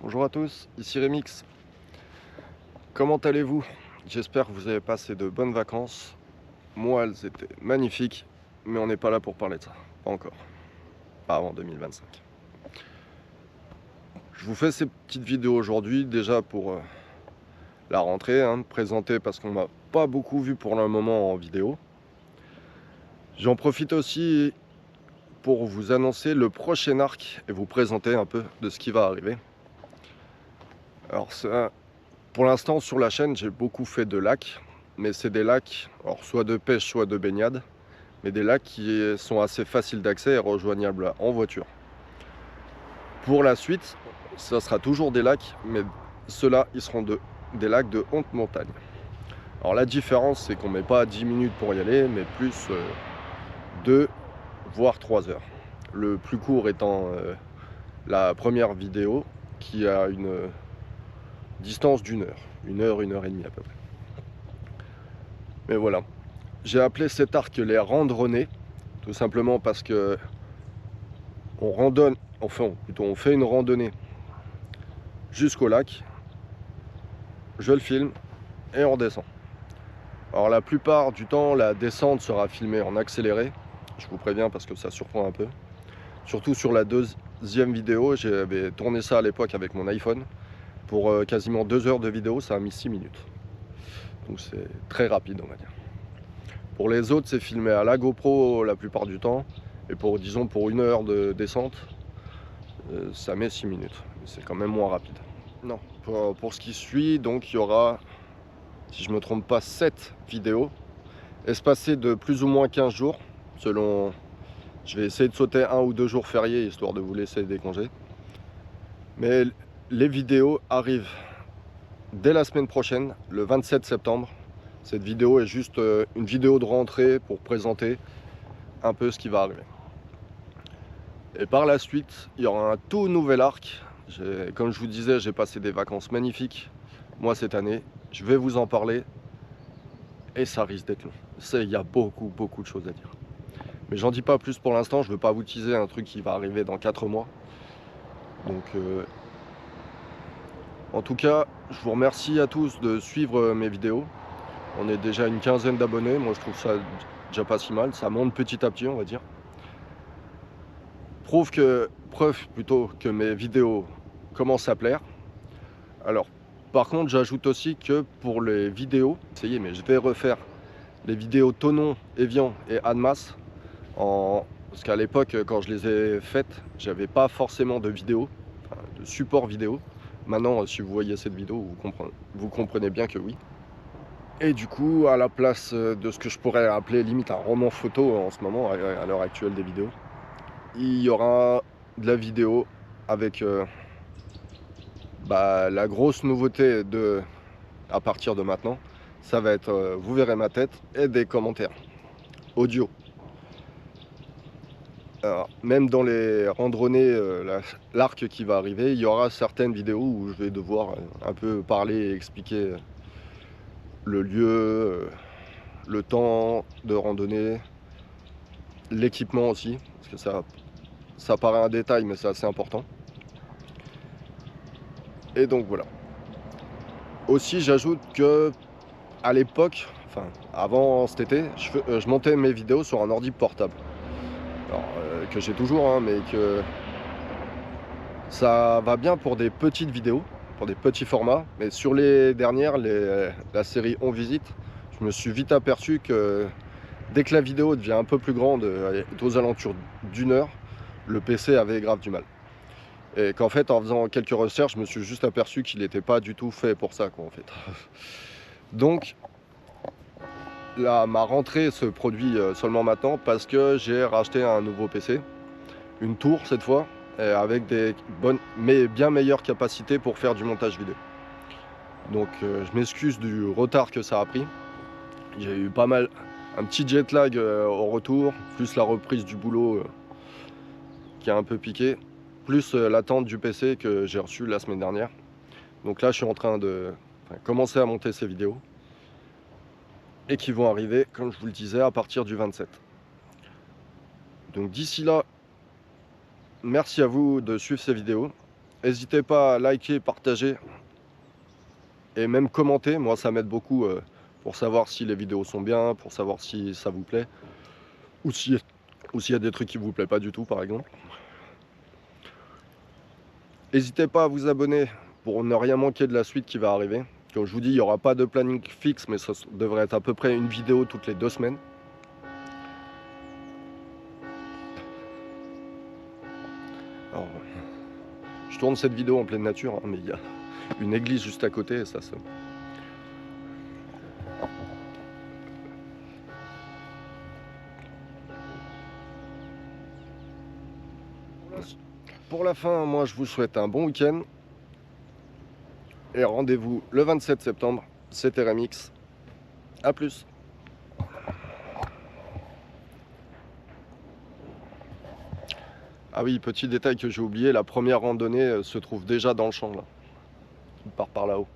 Bonjour à tous, ici Remix. Comment allez-vous? J'espère que vous avez passé de bonnes vacances. Moi, elles étaient magnifiques, mais on n'est pas là pour parler de ça. Pas encore. Pas avant 2025. Je vous fais ces petites vidéos aujourd'hui, déjà pour la rentrée, présenter parce qu'on m'a pas beaucoup vu pour le moment en vidéo. J'en profite aussi pour vous annoncer le prochain arc et vous présenter un peu de ce qui va arriver. Alors ça, pour l'instant sur la chaîne, j'ai beaucoup fait de lacs, mais c'est des lacs, alors soit de pêche, soit de baignade, mais des lacs qui sont assez faciles d'accès et rejoignables en voiture. Pour la suite, ça sera toujours des lacs, mais ceux-là, ils seront des lacs de haute montagne. Alors la différence, c'est qu'on ne met pas 10 minutes pour y aller, mais plus 2 voire 3 heures. Le plus court étant la première vidéo qui a une distance d'1 heure. 1 heure et demie à peu près. Mais voilà. J'ai appelé cet arc les randonnées, tout simplement parce que on randonne, enfin plutôt on fait une randonnée jusqu'au lac, je le filme et on redescend. Alors la plupart du temps, la descente sera filmée en accéléré, je vous préviens parce que ça surprend un peu. Surtout sur la deuxième vidéo, j'avais tourné ça à l'époque avec mon iPhone. Pour quasiment 2 heures de vidéo, ça a mis 6 minutes. Donc c'est très rapide, on va dire. Pour les autres, c'est filmé à la GoPro la plupart du temps. Et pour, disons, pour 1 heure de descente, ça met 6 minutes. C'est quand même moins rapide. Non, pour ce qui suit, donc il y aura, si je ne me trompe pas, 7 vidéos, espacées de plus ou moins 15 jours, selon... Je vais essayer de sauter 1 ou 2 jours fériés, histoire de vous laisser des congés. Mais les vidéos arrivent dès la semaine prochaine, le 27 septembre. Cette vidéo est juste une vidéo de rentrée pour présenter un peu ce qui va arriver. Et par la suite, il y aura un tout nouvel arc. Comme je vous disais, j'ai passé des vacances magnifiques, moi, cette année. Je vais vous en parler. Et ça risque d'être long. Il y a beaucoup de choses à dire. Mais j'en dis pas plus pour l'instant. Je ne veux pas vous teaser un truc qui va arriver dans 4 mois. Donc, en tout cas, je vous remercie à tous de suivre mes vidéos. On est déjà une quinzaine d'abonnés. Moi, je trouve ça déjà pas si mal. Ça monte petit à petit, on va dire. Preuve plutôt que mes vidéos commencent à plaire. Alors, par contre, j'ajoute aussi que pour les vidéos, essayez, mais je vais refaire les vidéos Tonon, Evian et Annemasse. Parce qu'à l'époque, quand je les ai faites, j'avais pas forcément de vidéo, enfin, de support vidéo. Maintenant, si vous voyez cette vidéo, vous comprenez bien que oui. Et du coup, à la place de ce que je pourrais appeler limite un roman photo en ce moment, à l'heure actuelle des vidéos, il y aura de la vidéo avec la grosse nouveauté à partir de maintenant. Ça va être, vous verrez ma tête et des commentaires audio. Alors, même dans les randonnées, l'arc qui va arriver, il y aura certaines vidéos où je vais devoir un peu parler et expliquer le lieu, le temps de randonnée, l'équipement aussi, parce que ça paraît un détail, mais c'est assez important. Et donc voilà. Aussi, j'ajoute que à l'époque, enfin avant cet été, je montais mes vidéos sur un ordi portable. Alors, que j'ai toujours, mais que ça va bien pour des petites vidéos, pour des petits formats. Mais sur les dernières, la série On Visite, je me suis vite aperçu que dès que la vidéo devient un peu plus grande, aux alentours d'1 heure, le PC avait grave du mal. Et qu'en fait, en faisant quelques recherches, je me suis juste aperçu qu'il n'était pas du tout fait pour ça, quoi, en fait. Donc, là, ma rentrée se produit seulement maintenant parce que j'ai racheté un nouveau PC, une tour cette fois, avec des bonnes, mais bien meilleures capacités pour faire du montage vidéo. Donc, je m'excuse du retard que ça a pris. J'ai eu pas mal, un petit jet lag au retour, plus la reprise du boulot qui a un peu piqué, plus l'attente du PC que j'ai reçu la semaine dernière. Donc là, je suis en train de commencer à monter ces vidéos et qui vont arriver, comme je vous le disais, à partir du 27. Donc d'ici là, merci à vous de suivre ces vidéos N'hésitez pas à liker, partager et même commenter. Moi, ça m'aide beaucoup pour savoir si les vidéos sont bien, pour savoir si ça vous plaît, ou si, ou s'il y a des trucs qui vous plaît pas du tout, par exemple. N'hésitez pas à vous abonner pour ne rien manquer de la suite qui va arriver. Comme je vous dis, il n'y aura pas de planning fixe, mais ça devrait être à peu près une vidéo toutes les 2 semaines. Alors, je tourne cette vidéo en pleine nature, hein, mais il y a une église juste à côté et ça sonne. Pour la fin, moi je vous souhaite un bon week-end et rendez-vous le 27 septembre. C'était Remix. A plus. Ah oui, petit détail que j'ai oublié, la première randonnée se trouve déjà dans le champ là. Il part par là-haut.